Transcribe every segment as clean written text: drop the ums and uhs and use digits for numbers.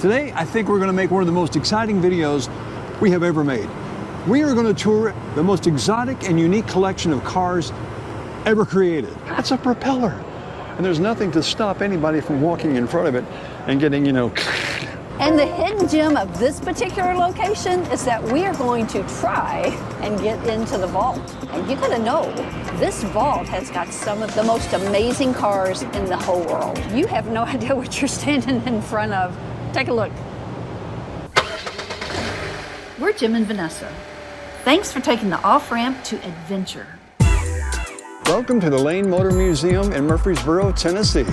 Today, I think we're going to make one of the most exciting videos we have ever made. We are going to tour the most exotic and unique collection of cars ever created. That's a propeller. And there's nothing to stop anybody from walking in front of it and getting, you know. And the hidden gem of this particular location is that we are going to try and get into the vault. And you gotta know, this vault has got some of the most amazing cars in the whole world. You have no idea what you're standing in front of. Take a look. We're Jim and Vanessa. Thanks for taking the off-ramp to adventure. Welcome to the Lane Motor Museum in Murfreesboro, Tennessee.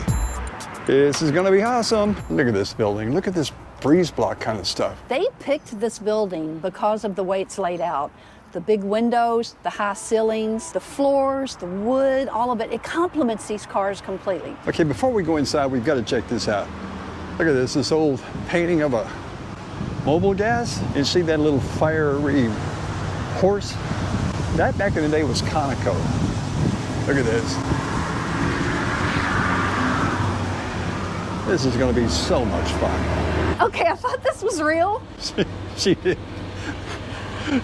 This is gonna be awesome. Look at this building. Look at this breeze block kind of stuff. They picked this building because of the way it's laid out. The big windows, the high ceilings, the floors, the wood, all of it. It complements these cars completely. Okay, before we go inside, we've got to check this out. Look at this old painting of a mobile gas. You see that little fiery horse? That back in the day was Conoco. Look at this. This is going to be so much fun. Okay, I thought this was real. She did.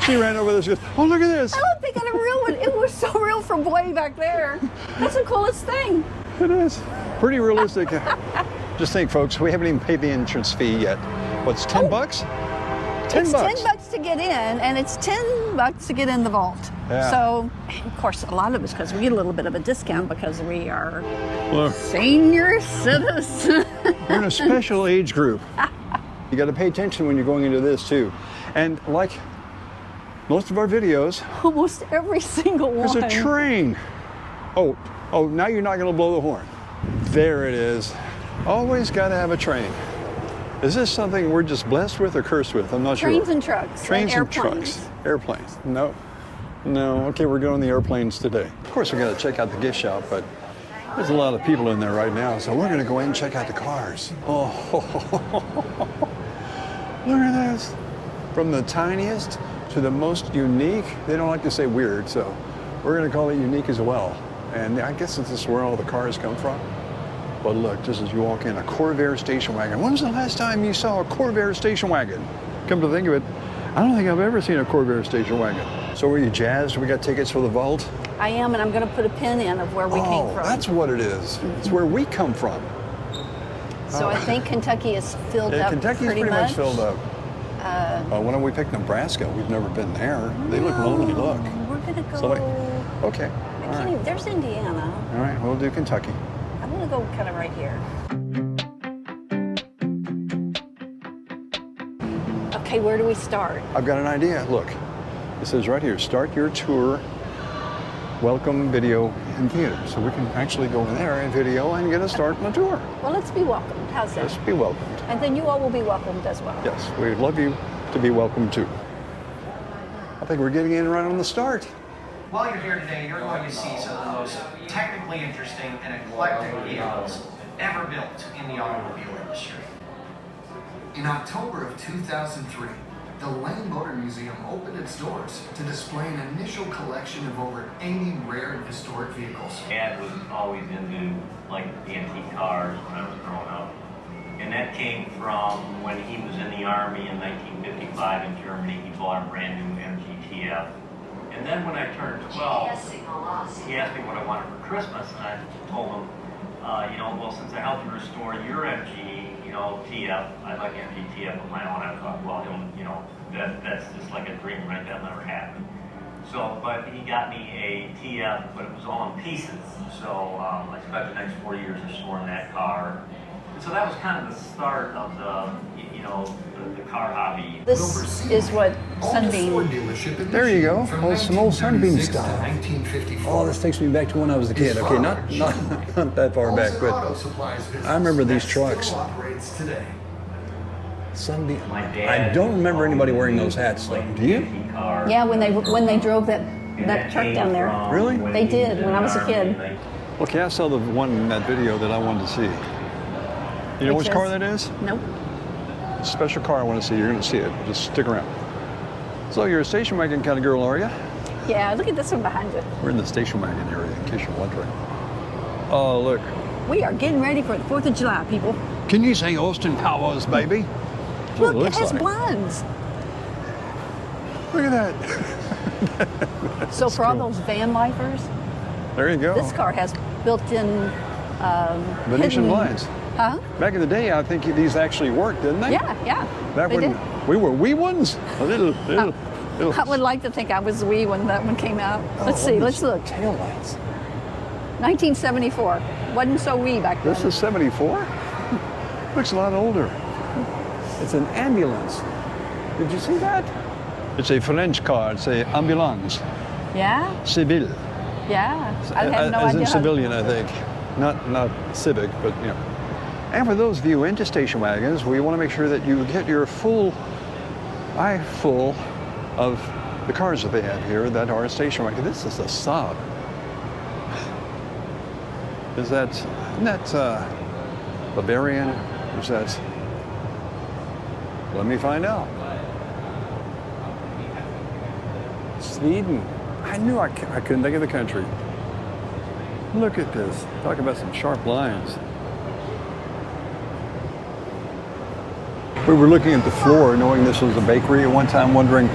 She ran over this and goes, oh, look at this. I don't think I got a real one. It was so real from way back there. That's the coolest thing. It is. Pretty realistic. Just think, folks, we haven't even paid the entrance fee yet. What's 10 bucks? 10 bucks. It's 10 bucks to get in, and it's 10 bucks to get in the vault. Yeah. So, of course, a lot of it's because we get a little bit of a discount because we are Look, senior citizens. we're in a special age group. You got to pay attention when you're going into this, too. And like most of our videos, Almost every single one. there's a train. Oh, now you're not going to blow the horn. There it is. Always got to have a train. Is this something we're just blessed with or cursed with? I'm not sure. Trains and trucks. Trains and airplanes. trucks. Airplanes. No. Okay, we're going the airplanes today. Of course, we got to check out the gift shop, but there's a lot of people in there right now, so we're going to go in and check out the cars. Oh, look at this. From the tiniest to the most unique. They don't like to say weird, so we're going to call it unique as well. And I guess this is where all the cars come from. But look, just as you walk in, a Corvair station wagon. When was the last time you saw a Corvair station wagon? Come to think of it, I don't think I've ever seen a Corvair station wagon. So are you jazzed? We got tickets for the vault? I am, and I'm going to put a pin in of where we came from. That's what it is. It's where we come from. So I think Kentucky is filled up Kentucky's pretty much filled up. Why don't we pick Nebraska? We've never been there. They look lonely, look. We're going to go... Okay. All right. There's Indiana. All right, we'll do Kentucky. I'm going to go kind of right here. Okay, where do we start? I've got an idea. Look, it says right here, start your tour, welcome, video, and theater. So we can actually go in there and video and get a start on the tour. Well, let's be welcomed. How's that? Let's be welcomed. And then you all will be welcomed as well. Yes, we'd love you to be welcomed too. I think we're getting in right on the start. While you're here today, you're going to see some of the most technically interesting and eclectic vehicles ever built in the automobile industry. In October of 2003, the Lane Motor Museum opened its doors to display an initial collection of over 80 rare and historic vehicles. Dad was always into like the antique cars when I was growing up. And that came from when he was in the Army in 1955 in Germany. He bought a brand new MGTF. And then when I turned 12, he asked me what I wanted for Christmas, and I told him, well, since I helped you restore your MG, TF, I'd like MGTF of my own. I thought, well, that's just like a dream, right? That'll never happen. So, but he got me a TF, but it was all in pieces. So I spent the next 4 years restoring that car. So that was kind of the start of the car hobby. This is what Sunbeam. There you go. Oh, some old Sunbeam stuff. Oh, this takes me back to when I was a kid. Okay, not that far back, but I remember these trucks. Sunbeam. I don't remember anybody wearing those hats, though. Do you? Yeah, when they drove that truck down there. Really? They did when I was a kid. Okay, I saw the one in that video that I wanted to see. You know which car that is? Nope. Special car I want to see. You're going to see it. Just stick around. So you're a station wagon kind of girl, are you? Yeah, look at this one behind you. We're in the station wagon area, in case you're wondering. Oh, look. We are getting ready for the 4th of July, people. Can you say Austin Powers, baby? That's what Look, it looks has like. blinds. Look at that. So for all cool. those van lifers, There you go. this car has built-in Venetian hidden- blinds. Huh? Back in the day, I think these actually worked, didn't they? Yeah, yeah. Back they when did. we were wee ones. A little. I would like to think I was wee when that one came out. Let's see, let's look. Tail lights. 1974. Wasn't so wee back then. This is 74? Looks a lot older. It's an ambulance. Did you see that? It's a French car. It's a ambulance. Yeah, Civil. yeah. I had no As idea. in civilian, I think. Not civic, but you know. And for those of you into station wagons, we want to make sure that you get your full of the cars that they have here that are station wagon. This is a Saab. Isn't that Bavarian? Is that? Let me find out. Sweden. I knew I couldn't think of the country. Look at this. Talk about some sharp lines. We were looking at the floor, knowing this was a bakery at one time, wondering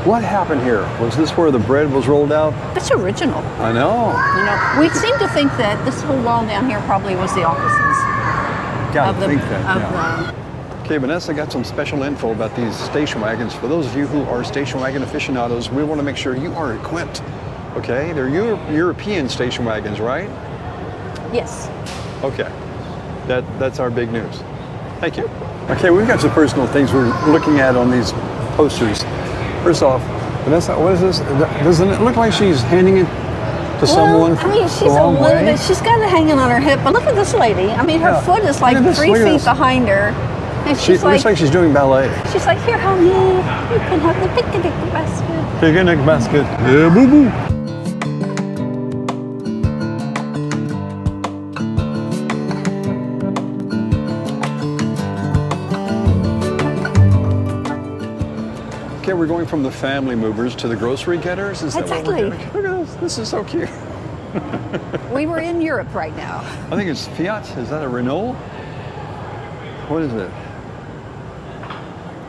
what happened here. Was this where the bread was rolled out? That's original. I know. You know, we seem to think that this whole wall down here probably was the offices Gotta of the think that. of Yeah. the. Okay, Vanessa got some special info about these station wagons. For those of you who are station wagon aficionados, we want to make sure you are equipped. Okay, they're European station wagons, right? Yes. Okay, that's our big news. Thank you. Okay, we've got some personal things we're looking at on these posters. First off, Vanessa, what is this? Doesn't it look like she's handing it to someone I mean, she's the a wrong little way? bit. She's got it hanging on her hip, but look at this lady. I mean, her Yeah. foot is Look like at this, 3 look at feet this. behind her, and She she's looks like she's doing ballet. she's like, here, honey, you can have the picnic basket. Picnic basket. Yeah, boo boo. Okay, we're going from the family movers to the grocery getters. Is that what we're Exactly. doing? Look at this. This is so cute. We were in Europe right now. I think it's Fiat. Is that a Renault? What is it?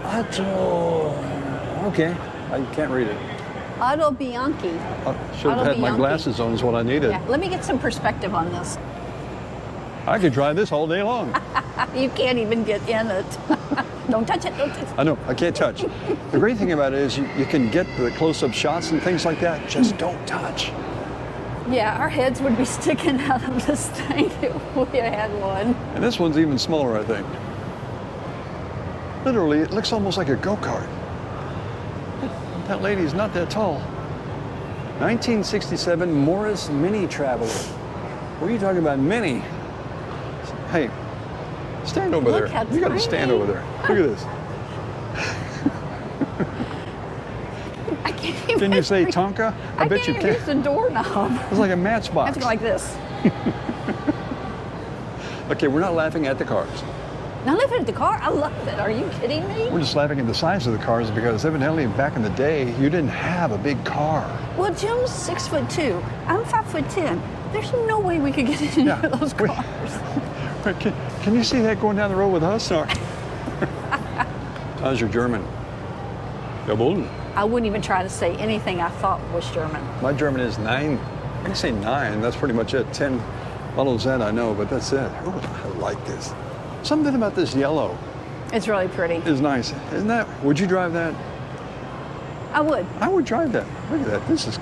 Auto. Okay, I can't read it. Auto Bianchi. I should have Auto had my Bianchi. glasses on is what I needed. Yeah, let me get some perspective on this. I could drive this all day long. You can't even get in it. Don't touch it, don't touch it. I know, I can't touch. The great thing about it is you can get the close-up shots and things like that. Just don't touch. Yeah, our heads would be sticking out of this thing if we had one. And this one's even smaller, I think. Literally, it looks almost like a go-kart. That lady's not that tall. 1967 Morris Mini Traveler. What are you talking about, mini? Hey, stand over Look there. how You got to stand tiny. over there. Look at this. I can't even. Can you say Tonka? I bet you can't can. use the doorknob. It's like a I matchbox. have to go like this. Okay, we're not laughing at the cars. Now look at the car. I love it. Are you kidding me? We're just laughing at the size of the cars because evidently back in the day, you didn't have a big car. Well, Jim's 6'2". I'm 5'10". There's no way we could get in Yeah. those Wait. cars. Wait, can you see that going down the road with us? Or? How's your German? Jawohl. I wouldn't even try to say anything I thought was German. My German is 9. I can say 9. That's pretty much it. 10 follows that, I know, but that's it. Oh, I like this. Something about this yellow It's really pretty. is nice. Isn't that? Would you drive that? I would. I would drive that. Look at that.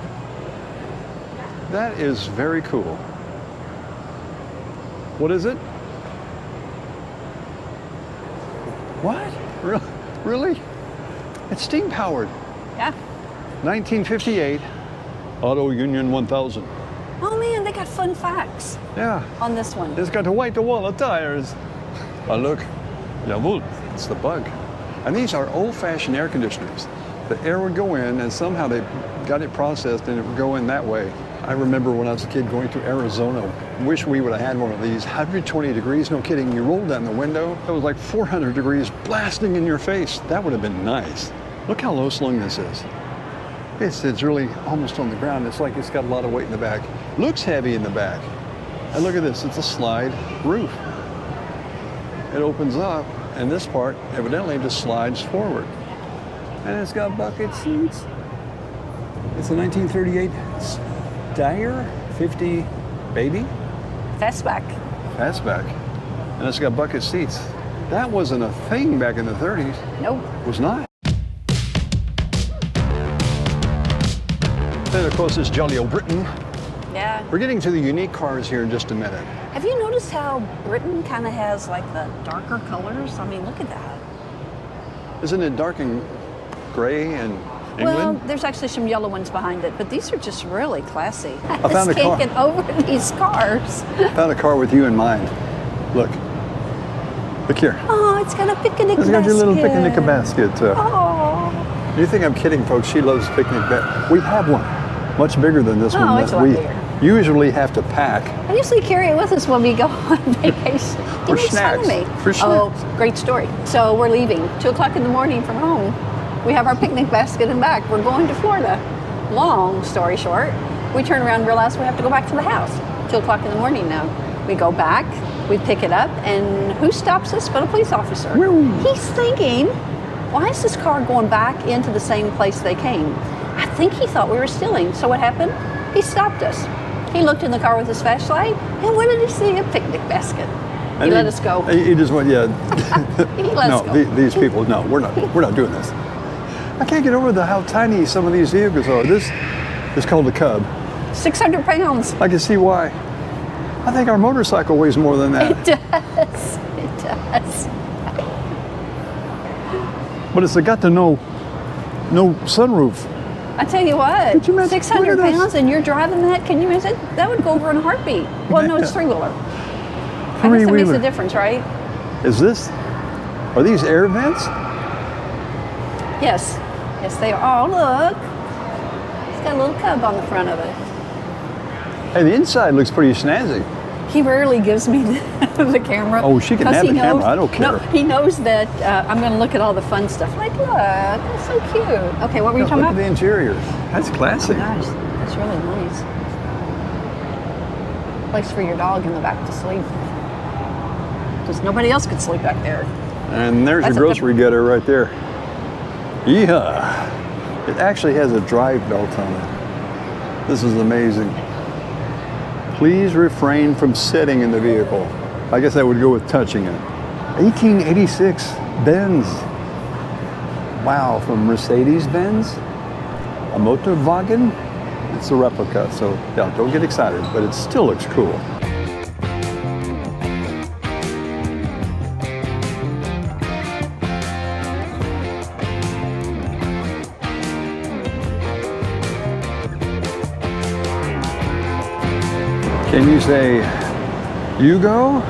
That is very cool. What is it? What? Really? It's steam powered. Yeah. 1958 Auto Union 1000. Oh man, they got fun facts Yeah. on this one. It's got the white wall of tires. Oh, look. Jawohl. It's the bug. And these are old-fashioned air conditioners. The air would go in, and somehow they got it processed, and it would go in that way. I remember when I was a kid going through Arizona. Wish we would have had one of these. 120 degrees, no kidding. You rolled down the window. It was like 400 degrees blasting in your face. That would have been nice. Look how low slung this is. It's really almost on the ground. It's like it's got a lot of weight in the back. Looks heavy in the back. And look at this. It's a slide roof. It opens up, and this part evidently just slides forward. And it's got bucket seats. It's a 1938 Steyr 50 Baby. Fastback. Fastback. And it's got bucket seats. That wasn't a thing back in the 30s. Nope. It was not. And of course, it's jolly old Britain. Yeah. We're getting to the unique cars here in just a minute. Have you noticed how Britain kind of has like the darker colors? I mean, look at that. Isn't it dark and gray in England? Well, there's actually some yellow ones behind it, but these are just really classy. I found a just car. can't get over these cars. I found a car with you in mind. Look. Look here. Oh, it's got a picnic basket. It's got your little picnic basket. Oh. You think I'm kidding, folks? She loves picnic baskets. We have one. Much bigger than this one. It's a lot we bigger. usually have to pack. I usually carry it with us when we go on vacation. For It makes fun of snacks. me. For snacks. Oh, great story. So we're leaving 2 o'clock in the morning from home. We have our picnic basket in back. We're going to Florida. Long story short, we turn around and realize we have to go back to the house. 2 o'clock in the morning now. We go back, we pick it up, and who stops us but a police officer? Woo. He's thinking, why is this car going back into the same place they came? I think he thought we were stealing. So what happened? He stopped us. He looked in the car with his flashlight, and what did he see? A picnic basket. He let us go. He just went, yeah. He let us go. These people, no, we're not doing this. I can't get over how tiny some of these vehicles are. This is called a Cub. 600 pounds. I can see why. I think our motorcycle weighs more than that. It does. It does. But it's got to no sunroof. I tell you what, Could you imagine? 600 Look at this. pounds and you're driving that, can you imagine? That would go over in a heartbeat. Well, no, it's three-wheeler. I guess that makes Three-wheeler. a difference, right? Are these air vents? Yes. Yes, they are. Oh, look. It's got a little Cub on the front of it. Hey, the inside looks pretty snazzy. He rarely gives me the camera. Oh, she can 'cause have he the camera. knows- I don't care. No, he knows that I'm going to look at all the fun stuff. Like, look, that's so cute. Okay, what were you Look talking at about? the interior. That's classic. Gosh, that's really nice. Place for your dog in the back to sleep. Because nobody else could sleep back there. And there's That's your a grocery getter right there. Yeah. It actually has a drive belt on it. This is amazing. Please refrain from sitting in the vehicle. I guess that would go with touching it. 1886 Benz. Wow, from Mercedes-Benz. A motor wagon. It's a replica, so yeah, don't get excited, but it still looks cool. Can you say, Yugo?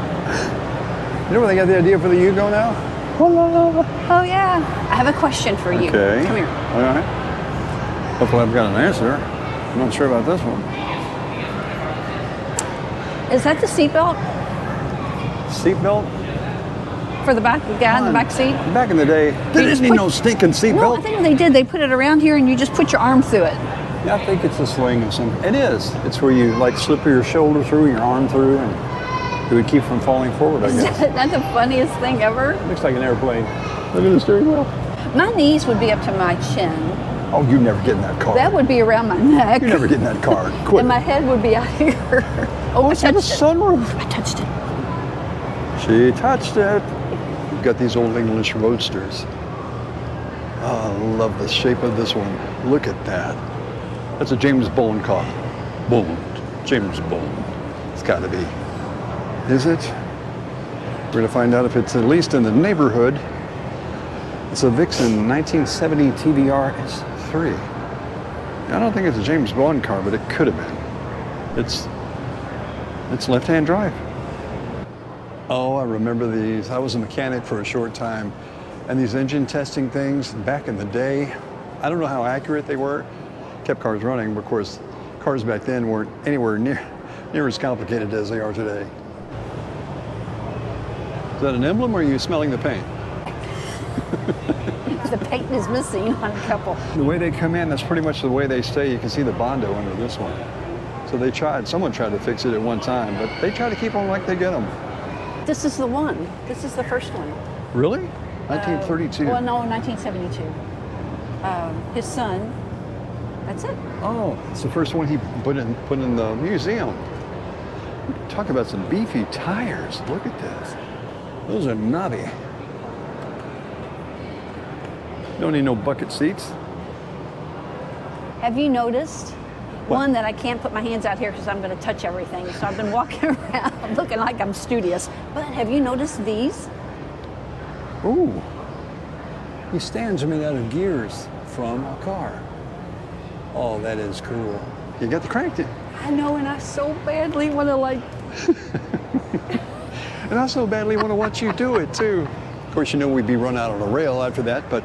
You know where they got the idea for the Yugo now? Oh, yeah. I have a question for you. Okay. Come here. All right. Hopefully I've got an answer. I'm not sure about this one. Is that the seatbelt Seatbelt? for the back, the guy in the back seat? Back in the day, they just didn't need put- no stinking No, I seatbelt. think they did. They put it around here and you just put your arm through it. Yeah, I think it's a sling of some. It is. It's where you like slip your shoulder through, your arm through, and it would keep from falling forward, I guess. That's the funniest thing ever. Looks like an airplane. Look at the steering wheel. My knees would be up to my chin. Oh, you never get in that car. That would be around my neck. You never get in that car. Quit. And my head would be out here. Oh, I It's got a touched it. sunroof. I touched it. She touched it. We've got these old English roadsters. Oh, I love the shape of this one. Look at that. That's a James Bond car. Bond. James Bond. It's got to be. Is it? We're going to find out if it's at least in the neighborhood. It's a Vixen 1970 TVR S3. I don't think it's a James Bond car, but it could have been. It's left-hand drive. Oh, I remember these. I was a mechanic for a short time, and these engine testing things back in the day, I don't know how accurate they were. Kept cars running, but of course, cars back then weren't anywhere near as complicated as they are today. Is that an emblem, or are you smelling the paint? The paint is missing on a couple. The way they come in, that's pretty much the way they stay. You can see the Bondo under this one. So someone tried to fix it at one time, but they try to keep them like they get them. This is the one. This is the first one. Really? 1932. Well, no, 1972. His son. That's it. Oh, it's the first one he put in the museum. Talk about some beefy tires. Look at this. Those are knobby. Don't need no bucket seats. Have you noticed one that I can't put my hands out here because I'm going to touch everything? So I've been walking around looking like I'm studious. But have you noticed these? Ooh. These stands are made out of gears from a car. Oh, that is cool. You got the crank in. I know, and I so badly want to like. And I so badly want to watch you do it too. Of course, you know we'd be run out on a rail after that, but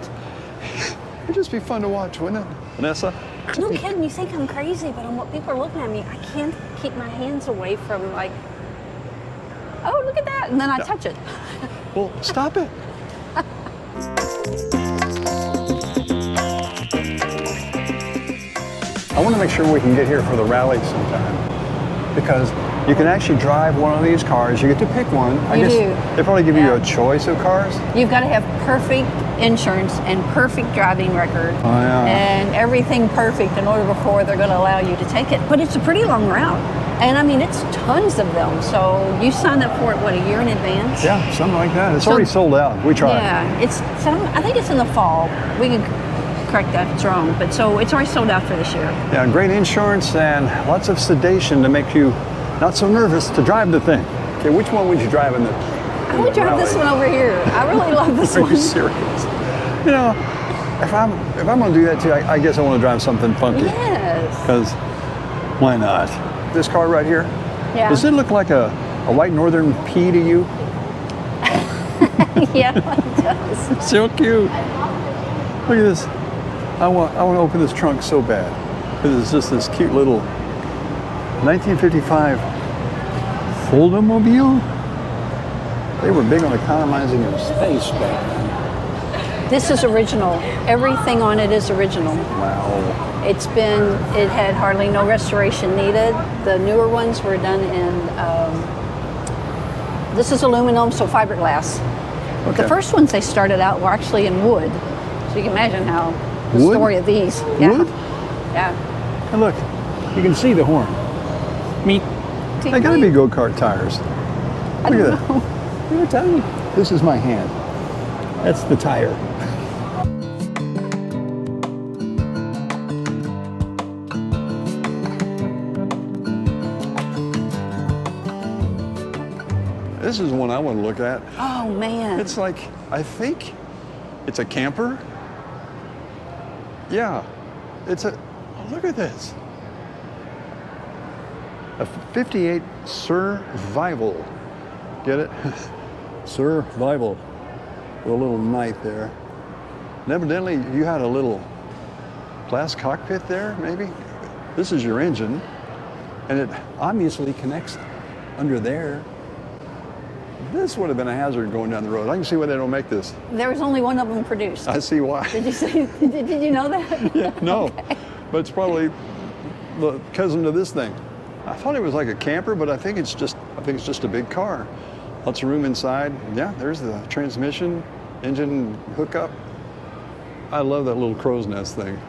it'd just be fun to watch, wouldn't it, Vanessa? No kidding, you think I'm crazy, but on what people are looking at me, I can't keep my hands away from like, oh, look at that, and then I touch it. Well, stop it. I want to make sure we can get here for the rally sometime, because you can actually drive one of these cars. You get to pick one. I You guess do. they probably give you a choice of cars. You've got to have perfect insurance and perfect driving record and everything perfect in order before they're going to allow you to take it. But it's a pretty long route. And I mean, it's tons of them. So you signed up for it, what, a year in advance? Yeah, something like that. It's already sold out. We tried. Yeah, I think it's in the fall. We can correct that if it's wrong. But so it's already sold out for this year. Yeah, great insurance and lots of sedation to make you not so nervous to drive the thing. Okay, which one would you drive in the I would drive this one over here. I really love this Are one. you serious? You know, if I'm going to do that too, I guess I want to drive something funky. Yes. Because why not? This car right here. Yeah. Does it look like a white northern pea to you? Yeah, it does. So cute. Look at this. I want to open this trunk so bad. Because it's just this cute little 1955 Foldamobile. They were big on economizing in space back then. This is original. Everything on it is original. Wow. It had hardly no restoration needed. The newer ones were done in, this is aluminum, so fiberglass. Okay. The first ones they started out were actually in wood. So you can imagine how the Wood? story of these. Wood? Yeah. And look, you can see the horn. Meet. They gotta be go-kart tires. Look at that. I'm telling you. This is my hand. That's the tire. This is one I want to look at. Oh man. It's like, I think it's a camper. Yeah, look at this. A 58 Survival. Get it? Survival. With a little knight there. And evidently you had a little glass cockpit there, maybe? This is your engine. And it obviously connects under there. This would have been a hazard going down the road. I can see why they don't make this. There was only one of them produced. I see why. Did you see? Did you know that? Yeah, no, Okay. but it's probably the cousin to this thing. I thought it was like a camper, but I think it's just a big car. Lots of room inside. Yeah, there's the transmission, engine hookup. I love that little crow's nest thing.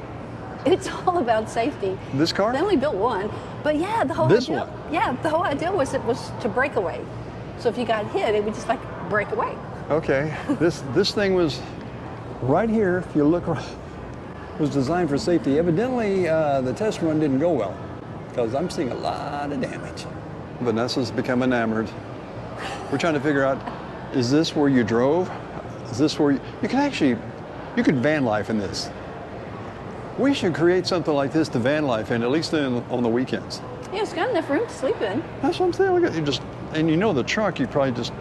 It's all about safety. This car? They only built one, but yeah, the whole This idea. one? Yeah, the whole idea was it was to break away. So if you got hit, it would just like break away. Okay, this thing was right here. If you look, was designed for safety. Evidently, the test run didn't go well because I'm seeing a lot of damage. Vanessa's become enamored. We're trying to figure out: is this where you drove? Is this where you could van life in this? We should create something like this to van life in, at least on the weekends. Yeah, it's got enough room to sleep in. That's what I'm saying. Look at you and you know the trunk, you probably just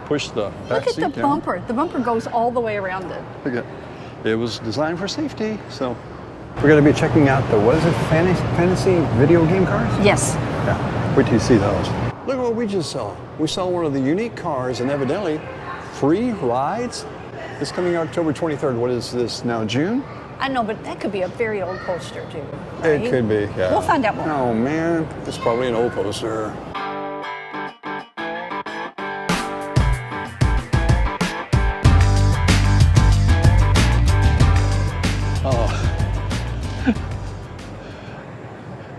push the back Look at seat the down. bumper. The bumper goes all the way around it. Look at it was designed for safety. So we're going to be checking out the fantasy video game cars. Yes. Yeah. Wait till you see those. Look at what we just saw. We saw one of the unique cars, and evidently free rides. This coming October 23rd. What is this now? June? I know, but that could be a very old poster too. Right? It could be. Yeah. We'll find out more. Oh man, it's probably an old poster.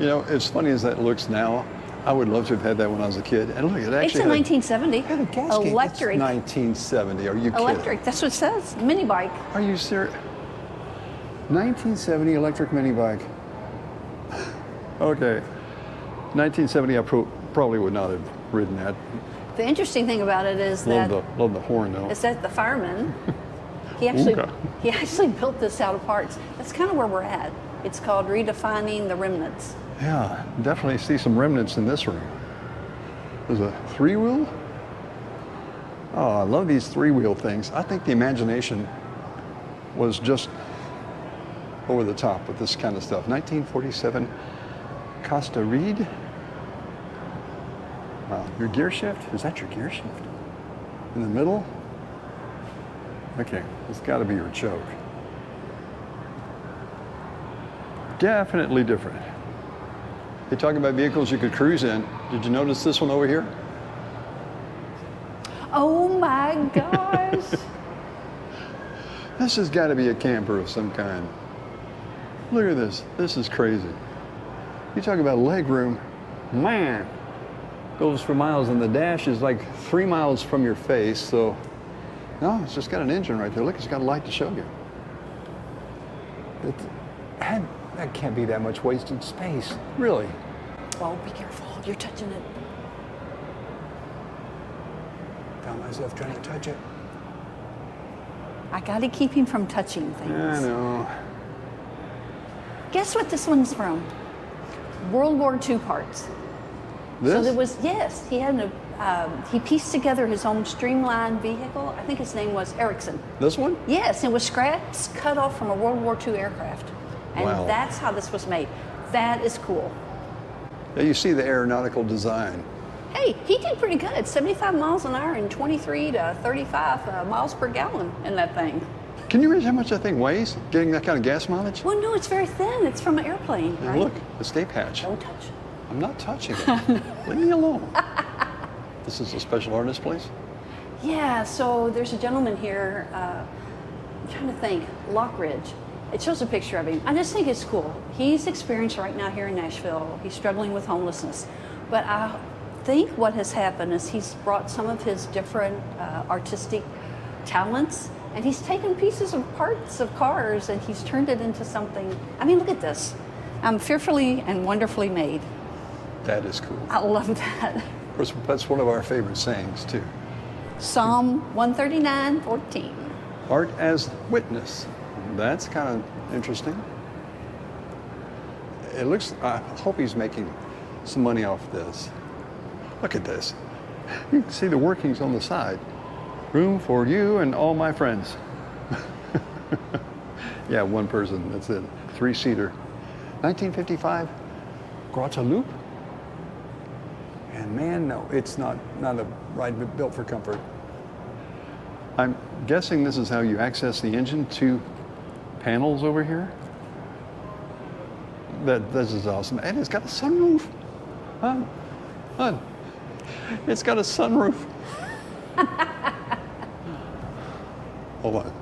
You know, as funny as that looks now, I would love to have had that when I was a kid. And look, it actually It's a 1970. had a gasket. Electric. It's 1970. Are you kidding? Electric. That's what it says. Mini bike. Are you serious? 1970 electric mini bike. Okay. 1970, I probably would not have ridden that. The interesting thing about it is that Love the horn though. is that the fireman, Okay. he actually built this out of parts. That's kind of where we're at. It's called redefining the remnants. Yeah, definitely see some remnants in this room. There's a three-wheel. Oh, I love these three-wheel things. I think the imagination was just over the top with this kind of stuff. 1947 Costa Reed. Wow, your gear shift? Is that your gear shift? In the middle? Okay, it's got to be your choke. Definitely different. You're talking about vehicles you could cruise in. Did you notice this one over here? Oh my gosh. This has got to be a camper of some kind. Look at this. This is crazy. You talk about leg room. Man, goes for miles, and the dash is like 3 miles from your face. So, no, it's just got an engine right there. Look, it's got a light to show you. That can't be that much wasted space, really. Oh, be careful. You're touching it. Found myself trying to touch it. I got to keep him from touching things. I know. Guess what this one's from? World War II parts. This? So there was, yes, he had he pieced together his own Streamlined vehicle. I think his name was Ericsson. This one? Yes, it was scraps cut off from a World War II aircraft. And Wow. that's how this was made. That is cool. Yeah, you see the aeronautical design. Hey, he did pretty good. 75 miles an hour and 23 to 35 miles per gallon in that thing. Can you imagine how much that thing weighs, getting that kind of gas mileage? Well, no, it's very thin. It's from an airplane, And right? look, escape hatch. Don't touch. I'm not touching it. Leave me alone. This is a special artist place? Yeah, so there's a gentleman here, I'm trying to think, Lockridge. It shows a picture of him. I just think it's cool. He's experienced right now here in Nashville. He's struggling with homelessness. But I think what has happened is he's brought some of his different artistic talents, and he's taken pieces of parts of cars and he's turned it into something. I mean, look at this. Fearfully and wonderfully made. That is cool. I love that. Of course, that's one of our favorite sayings, too. Psalm 139:14. Art as witness. That's kind of interesting. It looks, I hope he's making some money off this. Look at this. You can see the workings on the side. Room for you and all my friends. Yeah, one person, that's it. 3-seater. 1955 Guadalupe. And man, no, it's not a ride built for comfort. I'm guessing this is how you access the engine. 2 panels over here. This is awesome. And it's got a sunroof. Huh? It's got a sunroof. Hold on.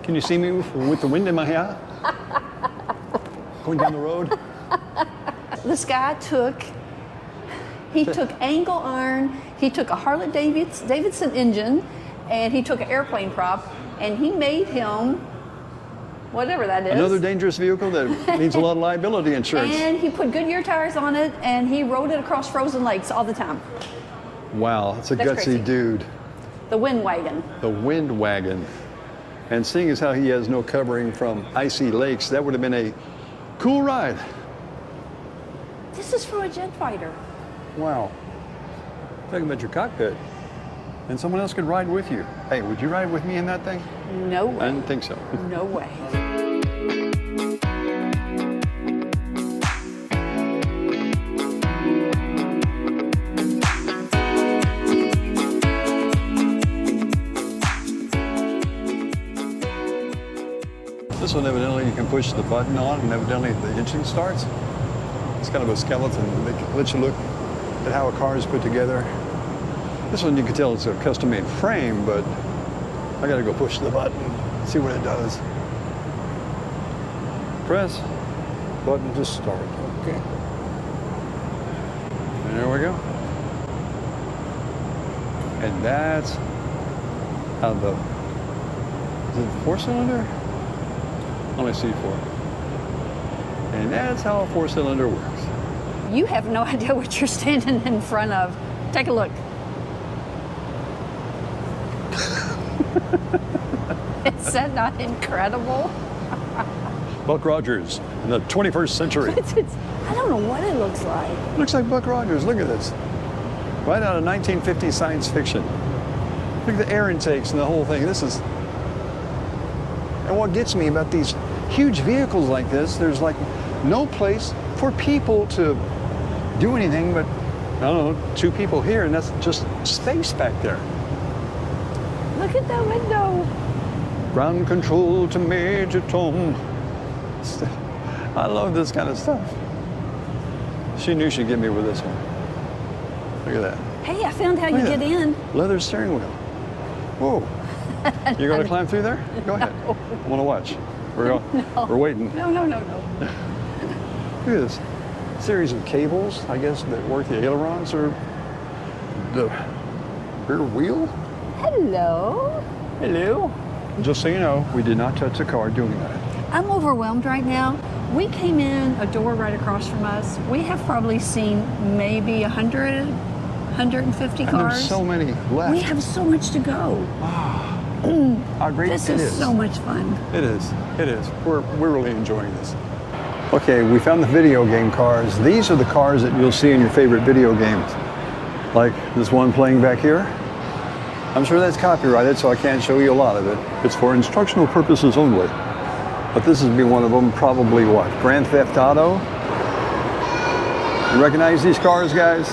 Can you see me with the wind in my hair? Going down the road? This guy took angle iron, he took a Harley Davidson engine, and he took an airplane prop, and he made him whatever that is. Another dangerous vehicle that needs a lot of liability insurance. And he put Goodyear tires on it, and he rode it across frozen lakes all the time. Wow, that's a That's gutsy crazy. dude. The wind wagon. The wind wagon. And seeing as how he has no covering from icy lakes, that would have been a cool ride. This is from a jet fighter. Wow. Talking about your cockpit. And someone else could ride with you. Hey, would you ride with me in that thing? No I way. didn't think so. No way. This one, evidently, you can push the button on, and evidently the engine starts. It's kind of a skeleton. They let you look at how a car is put together. This one, you can tell it's a custom-made frame, but I gotta go push the button, see what it does. Press. Button to start. Okay. And there we go. And that's how the, is it 4-cylinder? Only C4. And that's how a 4-cylinder works. You have no idea what you're standing in front of. Take a look. Is that not incredible? Buck Rogers in the 21st century. I don't know what it looks like. Looks like Buck Rogers. Look at this. Right out of 1950 science fiction. Look at the air intakes and the whole thing. This is. And what gets me about these huge vehicles like this, there's like no place for people to do anything but, I don't know, 2 people here, and that's just space back there. Look at that window. Ground control to Major Tom. I love this kind of stuff. She knew she'd get me with this one. Look at that. Hey, I found how you Look at get that. in. Leather steering wheel. Whoa. You going to climb through there? Go ahead. I want to watch. We're waiting. No. Look at this series of cables, I guess, that work the ailerons or the rear wheel. Hello. Hello. Just so you know, we did not touch the car doing that. I'm overwhelmed right now. We came in a door right across from us. We have probably seen maybe 100, 150 And cars. there's so many left. We have so much to go. How great This it is is. so much fun. It is. It is. We're really enjoying this. Okay, we found the video game cars. These are the cars that you'll see in your favorite video games. Like this one playing back here. I'm sure that's copyrighted, so I can't show you a lot of it. It's for instructional purposes only. But this would be one of them, probably what? Grand Theft Auto? You recognize these cars, guys?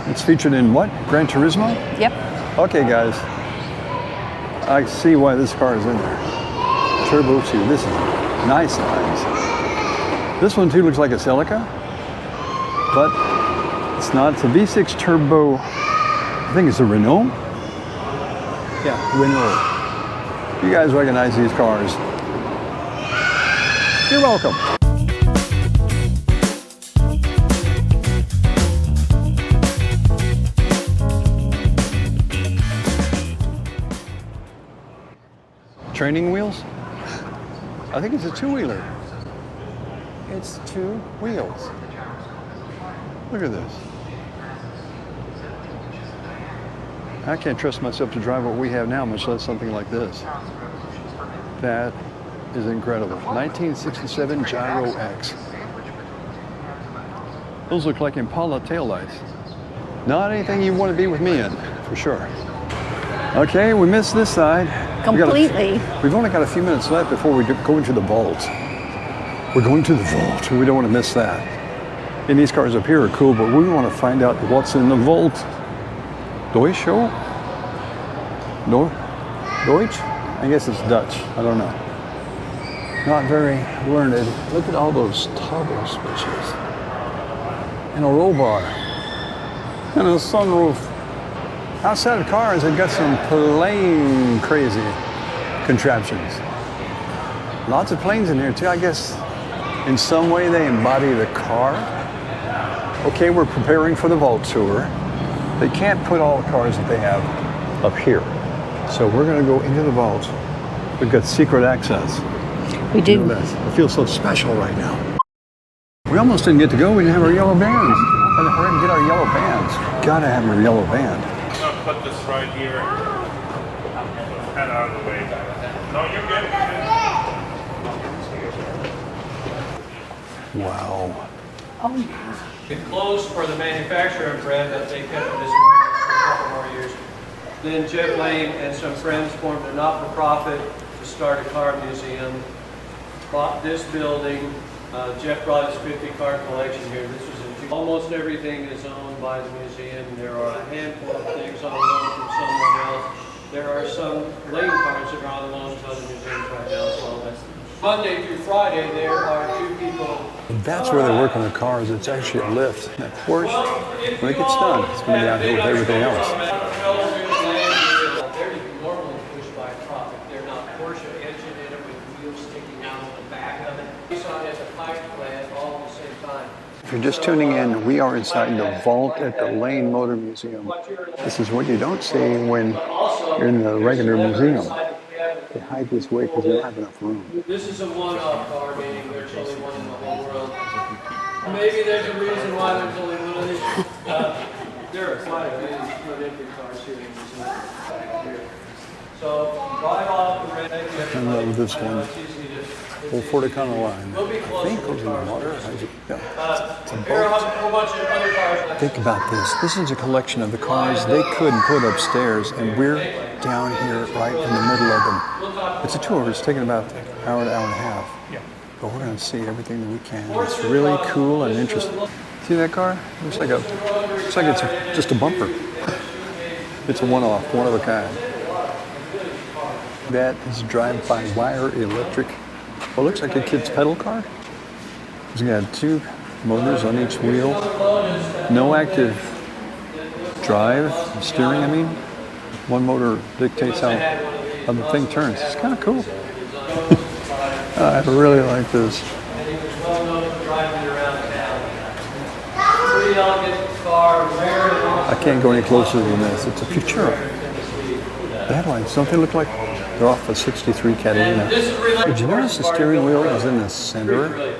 It's featured in what? Gran Turismo? Yep. Okay, guys. I see why this car is in there. Turbo 2. This is nice lines. This one too looks like a Celica, but it's not. It's a V6 turbo. I think it's a Renault. Yeah, Renault. You guys recognize these cars? You're welcome. Training wheels? I think it's a 2-wheeler. It's 2 wheels. Look at this. I can't trust myself to drive what we have now, much less something like this. That is incredible. 1967 Gyro X. Those look like Impala taillights. Not anything you want to be with me in, for sure. Okay, we missed this side. Completely. We've only got a few minutes left before we go into the vault. We're going to the vault. We don't want to miss that. And these cars up here are cool, but we want to find out what's in the vault. Deutsch? No? Deutsch? I guess it's Dutch. I don't know. Not very learned. Look at all those toggle switches. And a roll bar. And a sunroof. Outside of cars, they've got some plane crazy contraptions. Lots of planes in here too. I guess in some way they embody the car. Okay, we're preparing for the vault tour. They can't put all the cars that they have up here. So we're gonna go into the vault. We've got secret access. We do. You know this. I feel so special right now. We almost didn't get to go. We didn't have our yellow bands. Hurry and get our yellow bands. Gotta have your yellow band. I'm gonna put this right here. Head out of the way. No, you're good. Wow. It closed for the manufacturer of bread, but they kept it as well for a couple more years. Then Jeff Lane and some friends formed a not-for-profit to start a car museum. Bought this building. Jeff brought his 50-car collection here. This was in almost everything is owned by the museum. There are a handful of things on loan from someone else. There are some Lane cars that are on loan to other museums right now as well. But Monday through Friday, there are 2 people. That's where they work on the cars. It's actually a lift. That Porsche, when it gets done, it's going to be down here with everything else. They're normally pushed by a prop. They're not Porsche engine in it with wheels sticking out on the back of pipe plant all at the same time. If you're just tuning in, we are inside the vault at the Lane Motor Museum. This is what you don't see when you're in the regular museum. They hide this way because they don't have enough room. This is a one-off car, meaning there's only one in the whole world. Maybe there's a reason why there's only one of these. There are quite a few Olympic cars here in the museum. So, right off the red. I love this one. Old Forticana line. I think goes in the water. Yeah. It's a boat. Think about this. This is a collection of the cars they couldn't put upstairs, and we're down here right in the middle of them. It's a tour. It's taking about an hour and a half. Yeah. But we're going to see everything that we can. It's really cool and interesting. See that car? Looks like it's just a bumper. It's a one-off, one of a kind. That is drive-by-wire electric. Well, it looks like a kid's pedal car. It's got 2 motors on each wheel. No active drive, steering, I mean. One motor dictates how the thing turns. It's kind of cool. I really like this. I can't go any closer than this. It's a Futura. The headlights, don't they look like they're off a 63 Catalina? Did you notice the steering wheel is in the center?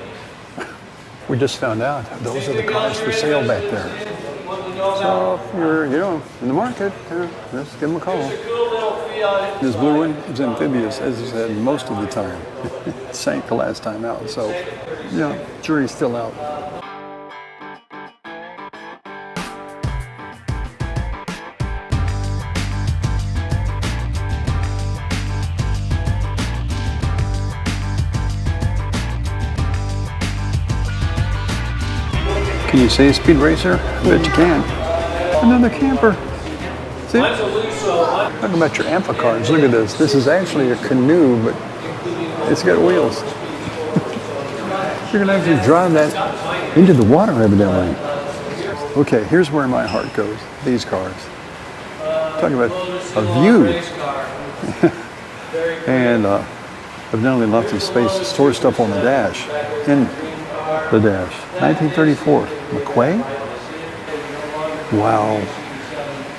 We just found out those are the cars for sale back there. So if you're, in the market, just give them a call. This blue one is amphibious, as I said, most of the time. It sank the last time out, so jury's still out. Can you say Speed Racer? I bet you can. Another camper. See? Talk about your amplifiers. Look at this. This is actually a canoe, but it's got wheels. You're going to have to drive that into the water, evidently. Okay, here's where my heart goes. These cars. Talk about a view. And evidently lots of space to store stuff on the dash. In the dash. 1934. McQuay? Wow.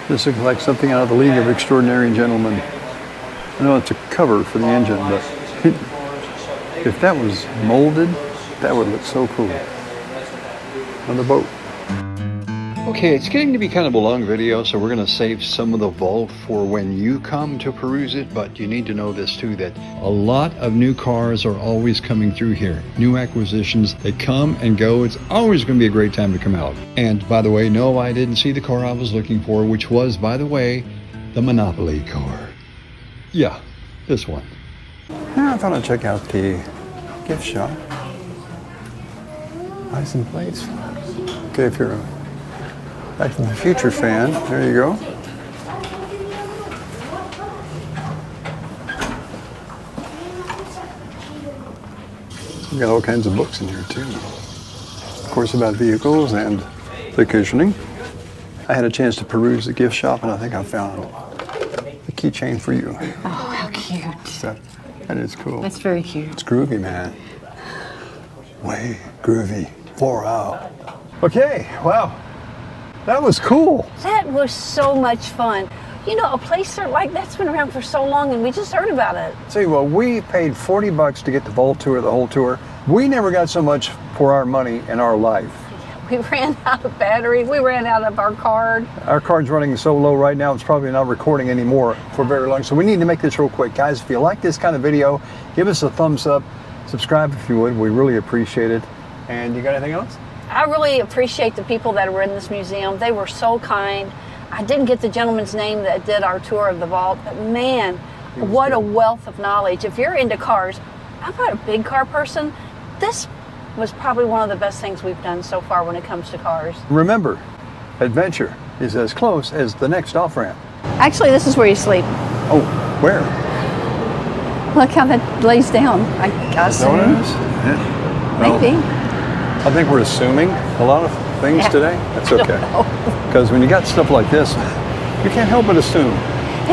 This looks like something out of the League of Extraordinary Gentlemen. I know it's a cover for the engine, but if that was molded, that would look so cool. On the boat. Okay, it's getting to be kind of a long video, so we're going to save some of the vault for when you come to peruse it, but you need to know this too, that a lot of new cars are always coming through here. New acquisitions, they come and go. It's always going to be a great time to come out. And by the way, no, I didn't see the car I was looking for, which was, by the way, the Monopoly car. Yeah, this one. Now I thought I'd check out the gift shop. License plates. Okay, if you're a Back to the Future fan, there you go. We've got all kinds of books in here too. Of course, about vehicles and vacationing. I had a chance to peruse the gift shop, and I think I found the keychain for you. Oh, how cute. That is cool. That's very cute. It's groovy, man. Way groovy. 4 out. Okay, wow. That was cool. That was so much fun. A place like that's been around for so long, and we just heard about it. See, well, we paid $40 to get the vault tour, the whole tour. We never got so much for our money in our life. We ran out of battery. We ran out of our card. Our card's running so low right now, it's probably not recording anymore for very long. So we need to make this real quick. Guys, if you like this kind of video, give us a thumbs up. Subscribe if you would. We really appreciate it. And you got anything else? I really appreciate the people that were in this museum. They were so kind. I didn't get the gentleman's name that did our tour of the vault, but man, what a wealth of knowledge. If you're into cars, I'm not a big car person. This was probably one of the best things we've done so far when it comes to cars. Remember, adventure is as close as the next off-ramp. Actually, this is where you sleep. Oh, where? Look how that lays down. I guess. Is that what it is? Yeah. Maybe. Well, I think we're assuming a lot of things today. That's okay. Because when you got stuff like this, you can't help but assume.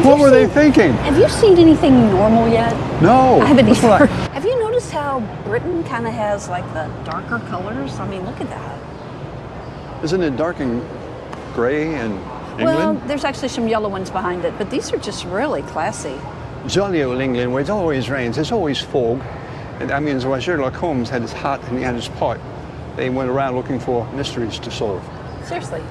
What were they thinking? Have you seen anything normal yet? No. I haven't That's what either. Have you noticed how Britain kind of has like the darker colors? I mean, look at that. Isn't it dark and gray in Well, England? there's actually some yellow ones behind it, but these are just really classy. Jolly old England, where it always rains, there's always fog. And that means where Sherlock Holmes had his hat and he had his pot, they went around looking for mysteries to solve. Seriously.